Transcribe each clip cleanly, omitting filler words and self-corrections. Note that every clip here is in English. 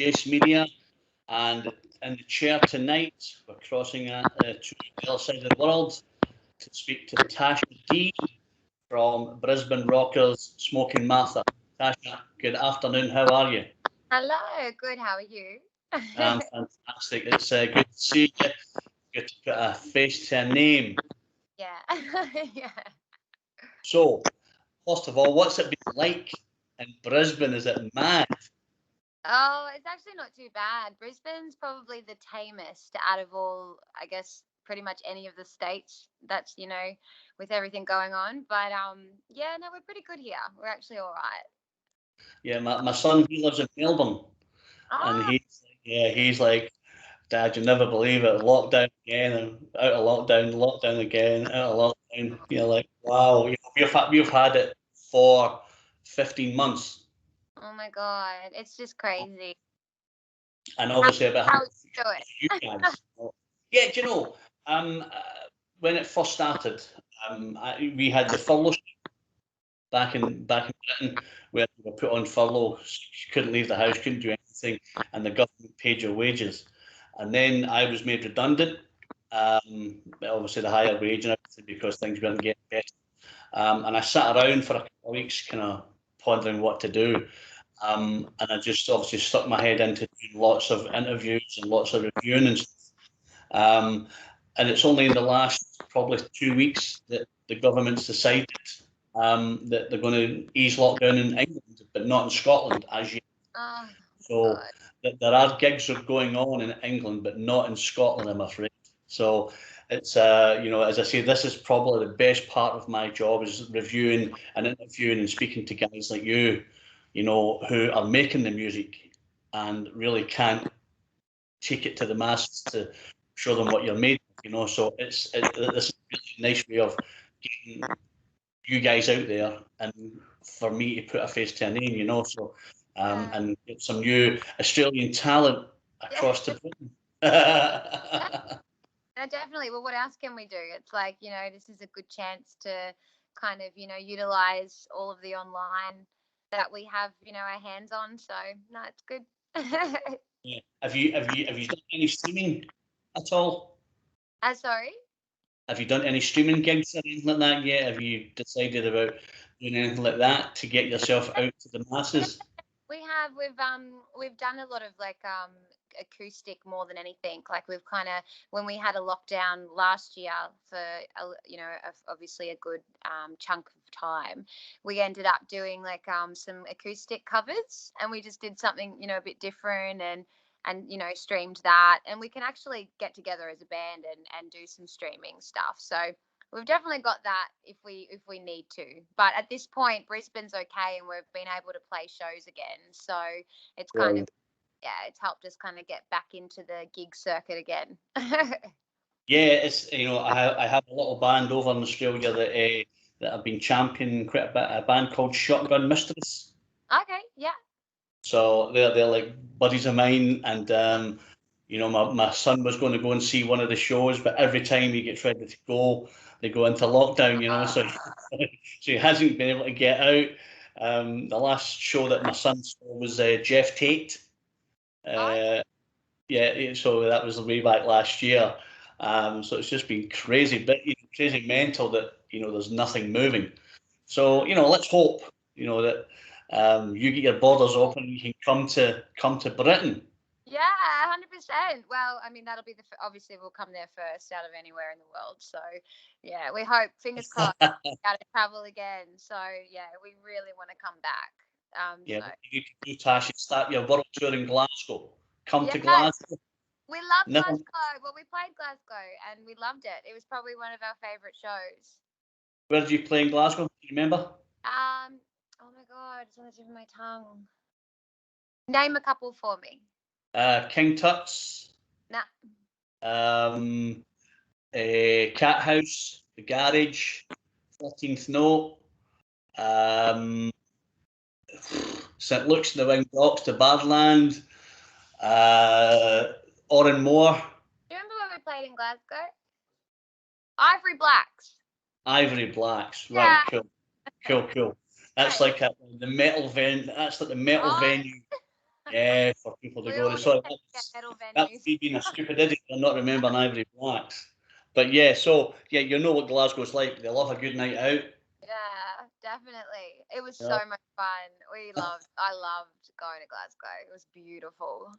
Chase Media, and in the chair tonight, we're crossing to the other side of the world to speak to Tasha D from Brisbane Rockers Smoking Martha. Tasha, good afternoon. How are you? Hello, good. How are you? Fantastic. It's good to see you. Good to put a face to a name. Yeah. Yeah. So, first of all, what's it been like in Brisbane? Is it mad? Oh, it's actually not too bad. Brisbane's probably the tamest out of all, I guess, pretty much any of the states that's, with everything going on. But yeah, no, we're pretty good here. We're actually all right. Yeah, my son, he lives in Melbourne, and Oh, he's like, Dad, you never believe it. Lockdown again, and out of lockdown, lockdown again, out of lockdown. You're like, wow, we've had it for 15 months, oh my God. It's just crazy. and How, obviously about how do you it? guys. Yeah, do you know, when it first started, we had the furlough back in Britain, where you were put on furlough, you couldn't leave the house, couldn't do anything, and the government paid your wages. And then I was made redundant, obviously the higher wage and everything because things weren't getting better. And I sat around for a couple of weeks, kind of pondering what to do. And I just obviously stuck my head into doing lots of interviews and lots of reviewing and stuff. And it's only in the last probably 2 weeks that the government's decided that they're going to ease lockdown in England, but not in Scotland as yet. Oh, So God. there are gigs are going on in England, but not in Scotland, I'm afraid. So it's as I say, this is probably the best part of my job is reviewing and interviewing and speaking to guys like you, who are making the music and really can't take it to the masses to show them what you're made of. So this is a really nice way of getting you guys out there and for me to put a face to a name. So Yeah. and get some new Australian talent Yeah. across to Britain. No, definitely. Well, what else can we do? It's like, this is a good chance to kind of, utilize all of the online that we have, our hands on. So, no, it's good. Yeah. Have you done any streaming at all? Sorry? Have you done any streaming gigs or anything like that yet? Have you decided about doing anything like that to get yourself out to the Yeah, masses? we have. We've done a lot of like acoustic more than anything. Like we've kind of when we had a lockdown last year for obviously a good chunk of time, we ended up doing like some acoustic covers, and we just did something a bit different and streamed that, and we can actually get together as a band and do some streaming stuff. So we've definitely got that if we need to. But at this point, Brisbane's okay, and we've been able to play shows again. So it's kind of it's helped us kind of get back into the gig circuit again. Yeah, it's I have a little band over in Australia that have been championing quite a bit. A band called Shotgun Mistress. Okay, yeah. So they're like buddies of mine, and my son was going to go and see one of the shows, but every time he gets ready to go, they go into lockdown. So so he hasn't been able to get out. The last show that my son saw was Jeff Tate. Okay. Yeah, so that was way back last year. So it's just been crazy, but crazy mental that there's nothing moving. So let's hope that you get your borders open, and you can come to Britain. Yeah, 100%. Well, I mean, that'll be obviously we'll come there first out of anywhere in the world. So, yeah, we hope, fingers crossed, got to travel again. So, yeah, we really want to come back. Yeah, So, you need to do, Tash, and start your world tour in Glasgow. Come to yes, Glasgow. we love Never, Glasgow. Well, we played Glasgow and we loved it. It was probably one of our favorite shows. where did you play in Glasgow? Do you remember? Oh my God, it's on the tip of my tongue. Name a couple for me. King Tut's, Nah. um, Cat House, the Garage, 14th Note, um, St Luke's in the Wing Docks, the Badland, Oran Moor, Do you remember when we played in Glasgow? Ivory Blacks. Ivory Blacks. Right, Yeah. cool. That's Great. like the metal venue. That's like the metal Oh, venue Yeah, for people to We go. all So need to get metal that's venues. me being a stupid idiot and not remembering Ivory Blacks. But yeah, so yeah, you know what Glasgow's like. They love a good night out. Yeah, definitely. It was Yeah. so much fun. I loved going to Glasgow. It was beautiful.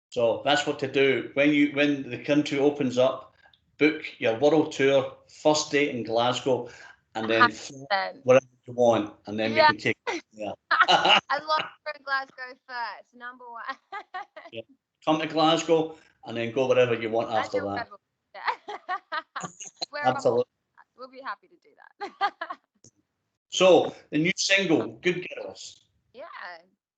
So that's what to do when the country opens up. Book your world tour, first date in Glasgow, and then fly 100%. wherever you want, and then we Yeah. can take it from there. As long as we're in Glasgow first, number one. Yeah. Come to Glasgow and then go wherever you want As after a that. rebel. Yeah. Wherever Absolutely. we'll be happy to do that. So the new single, "Good Girls," Yeah.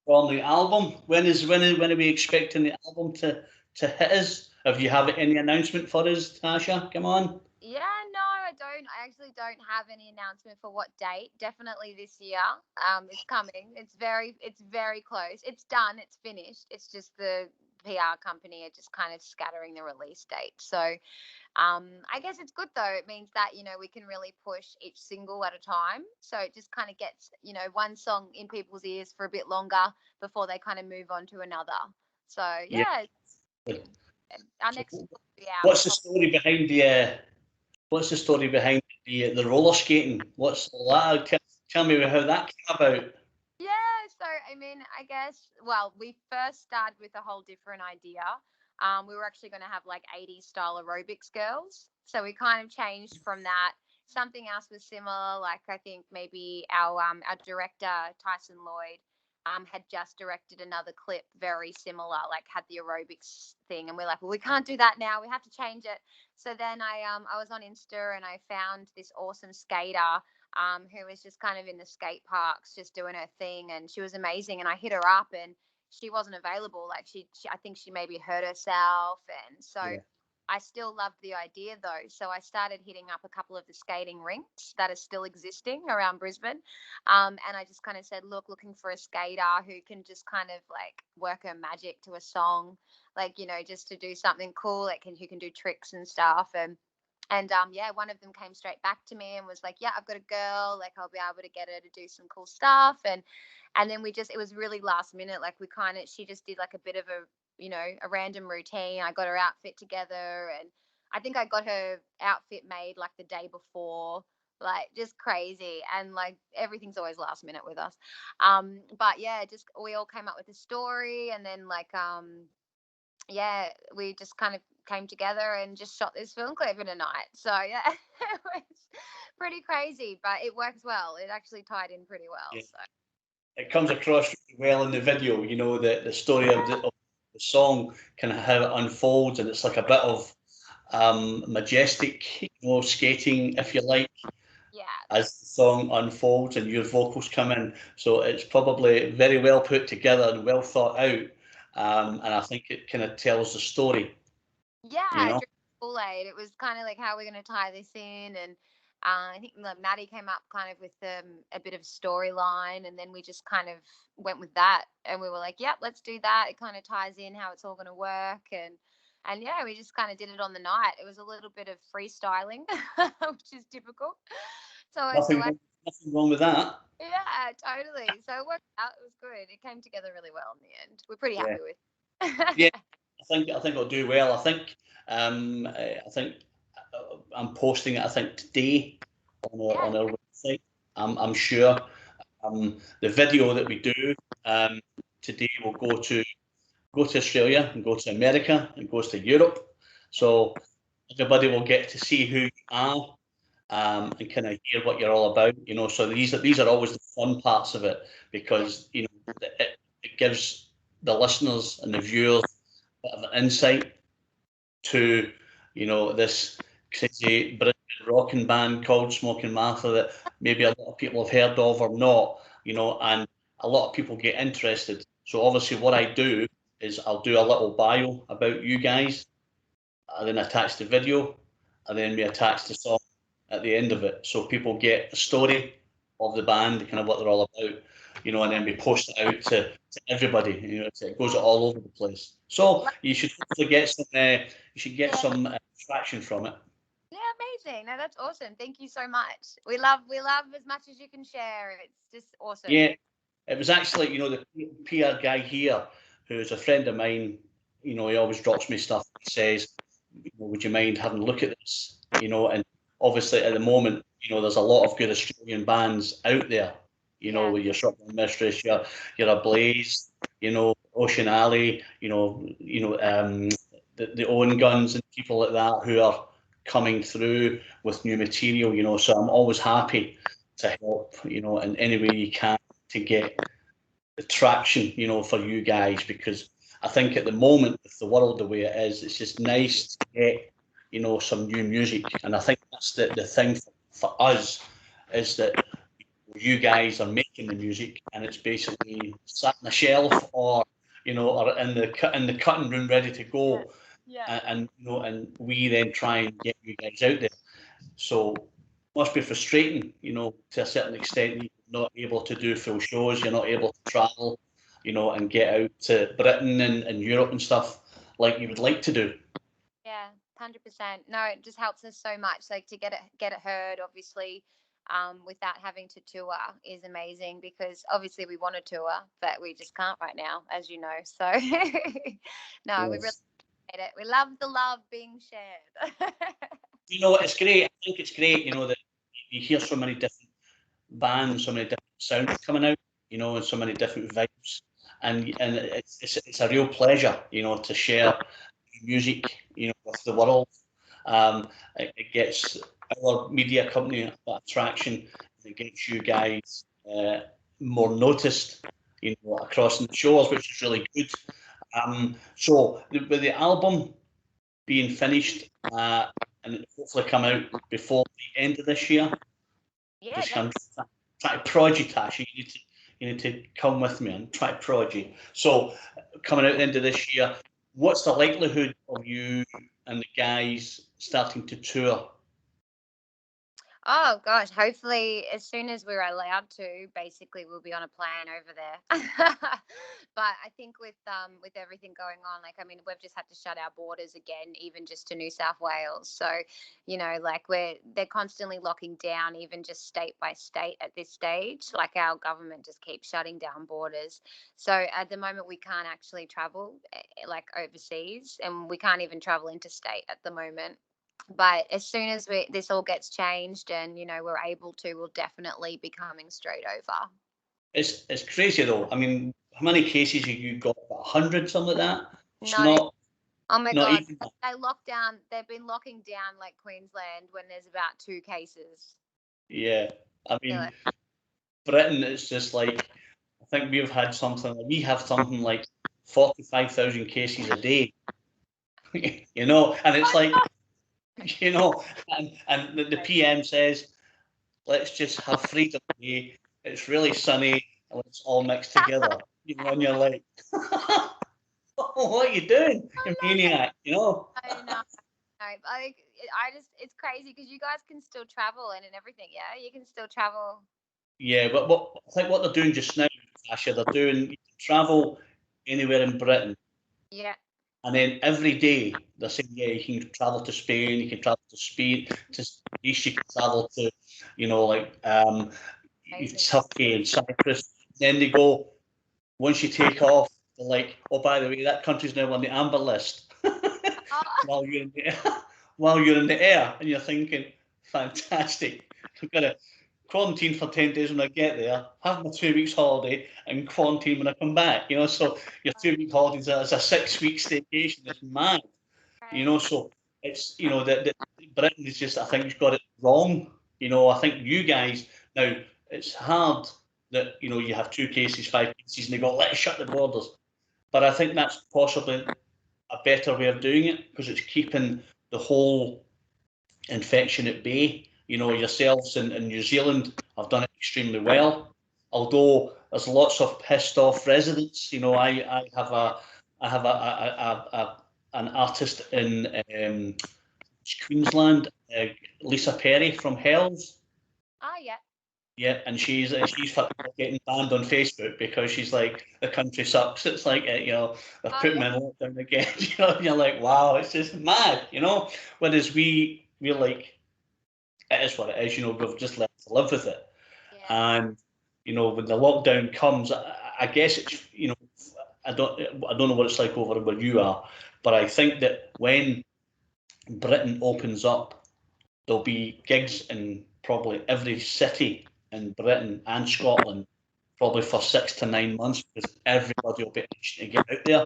from the album. When are we expecting the album to hit us? Have you have any announcement for us, Tasha? Come on. Yeah, no, I don't. I actually don't have any announcement for what date. Definitely this year. It's coming. It's very close. It's done. It's finished. It's just the PR company are just kind of scattering the release date. So, I guess it's good though. It means that we can really push each single at a time. So it just kind of gets one song in people's ears for a bit longer before they kind of move on to another. So Yeah. yeah, our So next single will be out. what's the story behind what's the story behind the roller skating? What's all that? Tell me how that came about. Yeah, so I mean, I guess, well, we first started with a whole different idea. We were actually going to have like 80s style aerobics girls. So we kind of changed from that. Something else was similar, like I think maybe our director, Tyson Lloyd, had just directed another clip very similar, like had the aerobics thing. And we're like, well, we can't do that now. We have to change it. So then I was on Insta and I found this awesome skater who was just kind of in the skate parks, just doing her thing, and she was amazing. And I hit her up, and she wasn't available. Like I think she maybe hurt herself, and so Yeah. I still loved the idea though. So I started hitting up a couple of the skating rinks that are still existing around Brisbane, and I just kind of said, looking for a skater who can just kind of like work her magic to a song, like just to do something cool, like who can do tricks and stuff, and yeah, one of them came straight back to me and was like, yeah, I've got a girl, like I'll be able to get her to do some cool stuff. And then it was really last minute, like she just did like a bit of a random routine. I got her outfit together, and I think I got her outfit made like the day before, like just crazy. And like everything's always last minute with us. But yeah, just we all came up with a story, and then yeah, we just kind of came together and just shot this film clip in a night. So yeah, it was pretty crazy, but it works well. It actually tied in pretty well. Yeah. So It comes across really well in the video. The story of the song, kind of how it unfolds, and it's like a bit of majestic, skating, if you like, yeah, as the song unfolds and your vocals come in. So it's probably very well put together and well thought out. And I think it kind of tells the story, you yeah, know? during Kool-Aid, it was kind of like how we're going to tie this in, and I think like, Maddie came up kind of with a bit of storyline, and then we just kind of went with that, and we were like, yep, let's do that. It kind of ties in how it's all going to work, and yeah, we just kind of did it on the night. It was a little bit of freestyling, which is typical. So Nothing, nothing wrong with that. yeah, totally. So it worked out. It was good. It came together really well in the end. We're pretty Yeah. happy with. Yeah, I think it'll do well. I think I'm posting it. I think today on Yeah, our website. I'm sure the video that we do today will go to Australia and go to America and goes to Europe. So everybody will get to see who you are and kind of hear what you're all about. So these are always the fun parts of it, because it gives the listeners and the viewers a bit of an insight to this crazy British rocking band called Smoking Martha that maybe a lot of people have heard of or not, and a lot of people get interested. So obviously what I do is I'll do a little bio about you guys, and then attach the video, and then we attach the song at the end of it, so people get a story of the band, kind of what they're all about, and then we post it out to everybody. It goes all over the place. So you should hopefully get some. You should get yeah, some traction from it. yeah. Amazing. No, that's awesome. Thank you so much. We love as much as you can share. It's just awesome. Yeah, it was actually, the PR guy here who's a friend of mine. You know, he always drops me stuff and says, would you mind having a look at this? You know, and obviously at the moment, you know, there's a lot of good Australian bands out there. You know, with your Shotgun Mistress, your Ablaze, you know, Ocean Alley, the Owen Guns and people like that who are coming through with new material. You know, so I'm always happy to help. You know, in any way you can to get the traction. You know, for you guys, because I think at the moment with the world the way it is, it's just nice to get, you know, some new music. And I think that's the thing for us is that you guys are making the music and it's basically sat on the shelf or, you know, or in the cutting room ready to go. Yeah. And you know, and we then try and get you guys out there. So it must be frustrating, you know, to a certain extent. You're not able to do full shows, you're not able to travel, you know, and get out to Britain and Europe and stuff like you would like to do. Yeah, 100%. No, it just helps us so much. Like to get it heard, obviously, without having to tour is amazing because obviously we want to tour, but we just can't right now, as you know. So no, we really Yes. appreciate it. We love the love being shared. You know, it's great. I think it's great, you know, that you hear so many different bands, so many different sounds coming out, you know, and so many different vibes. And it's a real pleasure, you know, to share music, you know, with the world. It gets our media company that attraction. It gets you guys more noticed, you know, across the shores, which is really good. So with the album being finished and hopefully come out before the end of this year, Yeah, just come try to prod you, Tasha. You need to come with me and try to prod you. So coming out at the end of this year, what's the likelihood of you and the guys starting to tour? Oh gosh, hopefully as soon as we're allowed to, basically we'll be on a plane over there. But I think with everything going on, like I mean, we've just had to shut our borders again, even just to New South Wales. So, you know, like they're constantly locking down, even just state by state at this stage. Like our government just keeps shutting down borders. So at the moment we can't actually travel like overseas, and we can't even travel interstate at the moment. But as soon as this all gets changed and you know we're able to, we'll definitely be coming straight over. It's crazy though. I mean, how many cases have you got? About 100, something like that. It's No, oh my not god, even that. they lock down. They've been locking down like Queensland when there's about 2 cases. Yeah. I Yeah. mean, Britain is just like I think we have something like 45,000 cases a day. You know, and it's like you know, and the PM says, let's just have freedom day. It's really sunny, and let's all mix together. You know, and you're like, what are you doing, you maniac? You know? I know. It's crazy because you guys can still travel and everything. Yeah, you can still travel. Yeah, but I think what they're doing just now, Tasha, they're doing you can travel anywhere in Britain, Yeah, and then every day they're saying, yeah, you can travel to Spain, you can travel to Spain, to Greece, you can travel to, you know, like amazing. Turkey and Cyprus. Then they go, once you take off, they're like, oh, by the way, that country's now on the amber list Oh, while you're in the air, while you're in the air, and you're thinking, fantastic. I've got to quarantine for 10 days when I get there, have my 2 weeks holiday, and quarantine when I come back. You know, so your 2 week holidays is a 6 week staycation. It's mad. You know, right. so it's you know that Britain is just I think has got it wrong. You know, I think you guys now it's hard that you know you have 2 cases, 5 cases, and they go let's shut the borders. But I think that's possibly a better way of doing it because it's keeping the whole infection at bay. You know, yourselves in New Zealand have done it extremely well. Although there's lots of pissed off residents. You know, I have an artist in Queensland, Lisa Perry from Hells. Oh yeah. Yeah, and she's getting banned on Facebook because she's like the country sucks. It's like you know they've Oh put yeah. me in lockdown again. You know, and you're like wow, it's just mad. You know, whereas we're like it is what it is. You know, we've just learned to live with it. Yeah. And you know, when the lockdown comes, I guess it's you know I don't know what it's like over where you are, but I think that when Britain opens up, there'll be gigs in probably every city in Britain and Scotland, probably for 6 to 9 months, because everybody will be itching to get out there.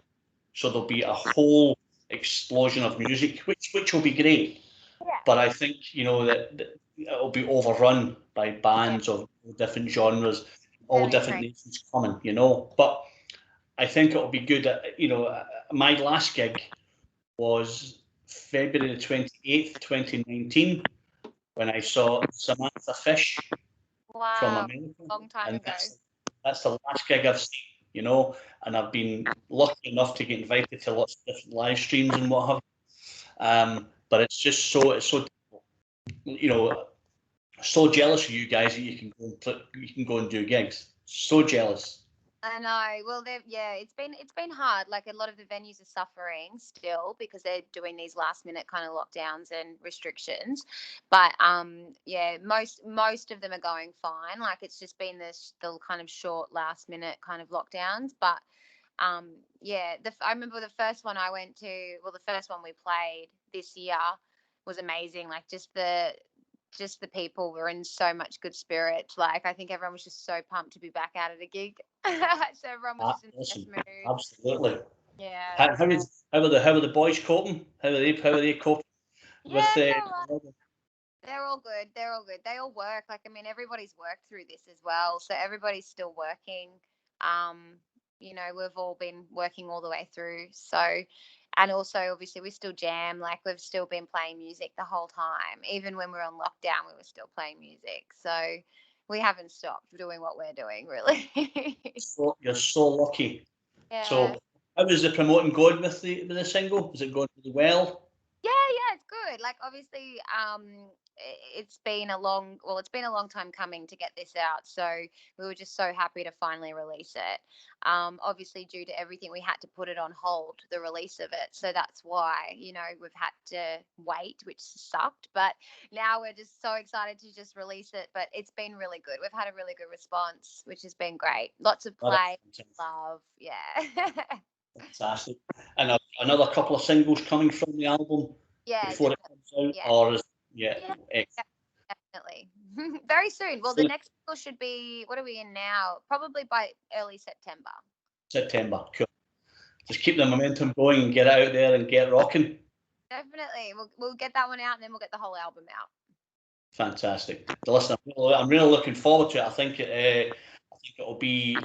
So there'll be a whole explosion of music, which will be great. Yeah. But I think that it'll be overrun by bands of different genres, all different nations coming. But I think it'll be good. My last gig was February the 28th, 2019, when I saw Samantha Fish from America. Long time ago. That's the last gig I've seen, and I've been lucky enough to get invited to lots of different live streams and what have you. But it's just so so jealous of you guys that you can go and do gigs. So jealous. I know. Well, it's been hard. Like, a lot of the venues are suffering still because they're doing these last minute kind of lockdowns and restrictions. But most of them are going fine. Like, it's just been the kind of short last minute kind of lockdowns. But I remember the first one I went to. Well, the first one we played this year was amazing. Like, just the people were in so much good spirits. Like, I think everyone was just so pumped to be back out at a gig. So everyone was just in the best mood. Absolutely. Yeah. How are the boys coping? How are they coping with they're all good. They're all good. They all work. Like, I mean, everybody's worked through this as well. So everybody's still working. We've all been working all the way through. So, and also obviously we still jam. Like, we've still been playing music the whole time. Even when we were on lockdown, we were still playing music. So we haven't stopped doing what we're doing, really. You're so lucky. Yeah. So how is the promoting going with the single? Is it going really well? Yeah, it's good. Like, obviously, it's been a long time coming to get this out. So we were just so happy to finally release it. Obviously, due to everything, we had to put it on hold, the release of it. So that's why, we've had to wait, which sucked. But now we're just so excited to just release it. But it's been really good. We've had a really good response, which has been great. Lots of play, love. Yeah. Fantastic. And another couple of singles coming from the album before it comes out? Yeah. Or definitely. Very soon. Well, the next single should be, what are we in now? Probably by early September. Cool. Just keep the momentum going and get it out there and get rocking. Definitely. We'll get that one out, and then we'll get the whole album out. Fantastic. Listen, I'm really looking forward to it. I think it'll be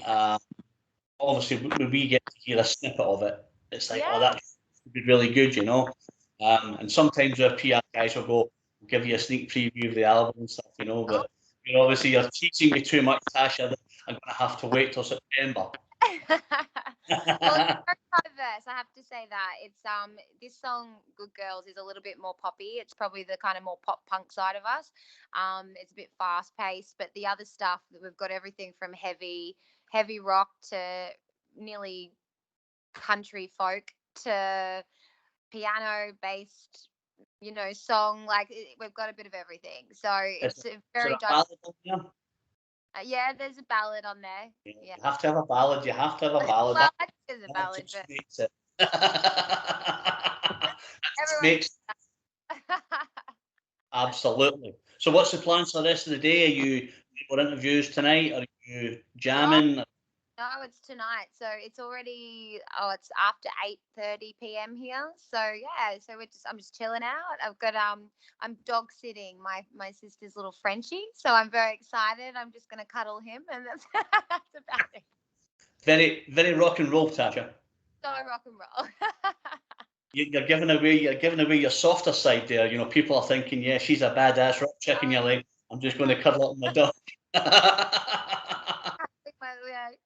obviously when we get to hear a snippet of it, it's like, oh, that would be really good, and sometimes our PR guys will give you a sneak preview of the album and stuff, but obviously you're teaching me too much, Tasha. I'm gonna have to wait till September. Well, it's very diverse, I have to say that. It's this song, Good Girls, is a little bit more poppy. It's probably the kind of more pop punk side of us. It's a bit fast paced, but the other stuff, we've got everything from heavy rock to nearly country folk to piano based, song. Like, we've got a bit of everything. So it's a very diverse. Yeah, there's a ballad on there. Yeah. You have to have a ballad. Well, I think there's a ballad, but Absolutely. So what's the plans for the rest of the day? Are you for interviews tonight? Are you jamming? No, it's tonight. So it's already it's after 8:30 p.m. here. So yeah, I'm just chilling out. I've got I'm dog sitting my sister's little Frenchie, so I'm very excited. I'm just gonna cuddle him, and that's about it. Very, very rock and roll, Tasha. So rock and roll. You're giving away your softer side there. People are thinking, yeah, she's a badass rock chick, and you're like, I'm just going to cuddle up my dog.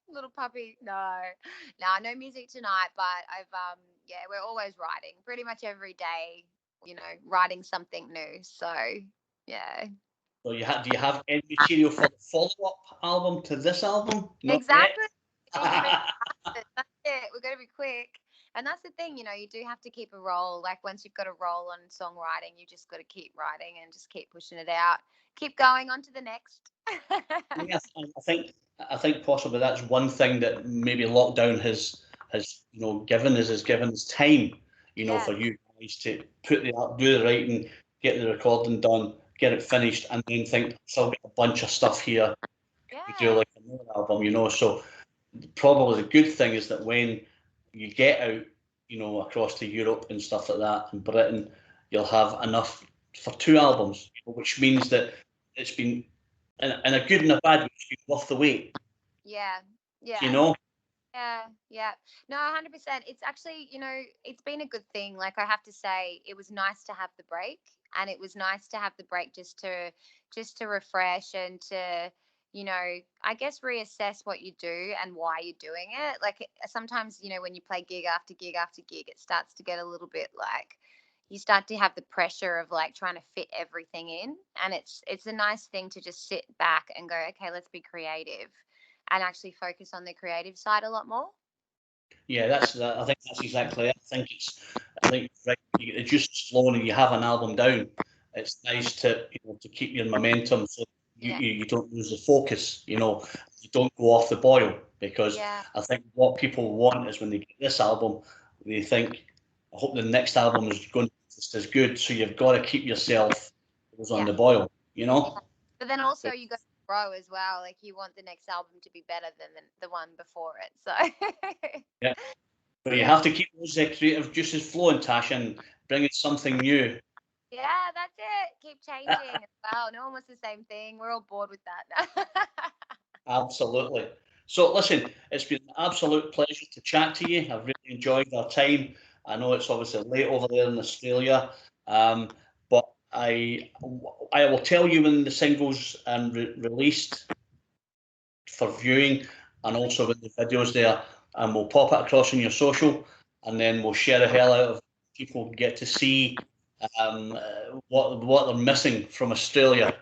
Little puppy. No music tonight, but we're always writing pretty much every day, writing something new. So yeah. So do you have any material for the follow-up album to this album? Not exactly. That's it. We're going to be quick. And that's the thing, you do have to keep a roll. Like, once you've got a roll on songwriting, you just got to keep writing and just keep pushing it out. Keep going on to the next. Yes, I think possibly that's one thing that maybe lockdown has has, you know, given us time, you know, Yeah. for you guys to do the writing, get the recording done, get it finished, and then think, so I'll get a bunch of stuff here to do Yeah. like another album, you know. So probably the good thing is that when you get out, you know, across to Europe and stuff like that, and Britain, you'll have enough for 2 albums, which means that it's been, in a good and a bad way, it's been worth the wait, Yeah. Yeah. you know. Yeah, yeah. No, 100%. It's actually, you know, it's been a good thing. Like, I have to say, it was nice to have the break, and it was nice to have the break just to refresh and to, you know, I guess reassess what you do and why you're doing it. Like, sometimes, you know, when you play gig after gig after gig, it starts to get a little bit like you start to have the pressure of like trying to fit everything in, and it's a nice thing to just sit back and go, okay, let's be creative and actually focus on the creative side a lot more. Yeah, I think that's exactly it. I think right, you get the juices flowing and you have an album down. It's nice to, you know, to keep your momentum, so Yeah. you don't lose the focus. You know, you don't go off the boil, because Yeah. I think what people want is when they get this album, they think, I hope the next album is going to be just as good. So you've got to keep yourself on Yeah. the boil. You know. Yeah. But then also you got to grow as well. Like, you want the next album to be better than the one before it. So Yeah. But you yeah. have to keep those creative juices flowing, Tash, and bringing something new. Yeah, that's it. Keep changing as well. No one wants the same thing. We're all bored with that. Absolutely. So listen, it's been an absolute pleasure to chat to you. I've really enjoyed our time. I know it's obviously late over there in Australia, but I will tell you when the singles released for viewing, and also when the videos there, and we'll pop it across on your social, and then we'll share the hell out of people get to see what they're missing from Australia.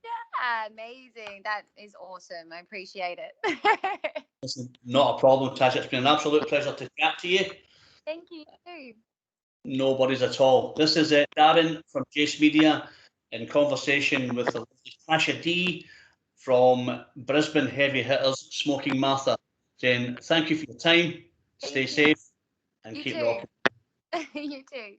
Yeah, amazing. That is awesome. I appreciate it. Listen, not a problem, Tash. It's been an absolute pleasure to chat to you. Thank you too. No worries at all. This is Darren from Jace Media in conversation with the Tasha D from Brisbane Heavy Hitters, Smoking Martha, saying thank you for your time, stay safe, and You keep too. rocking. You too.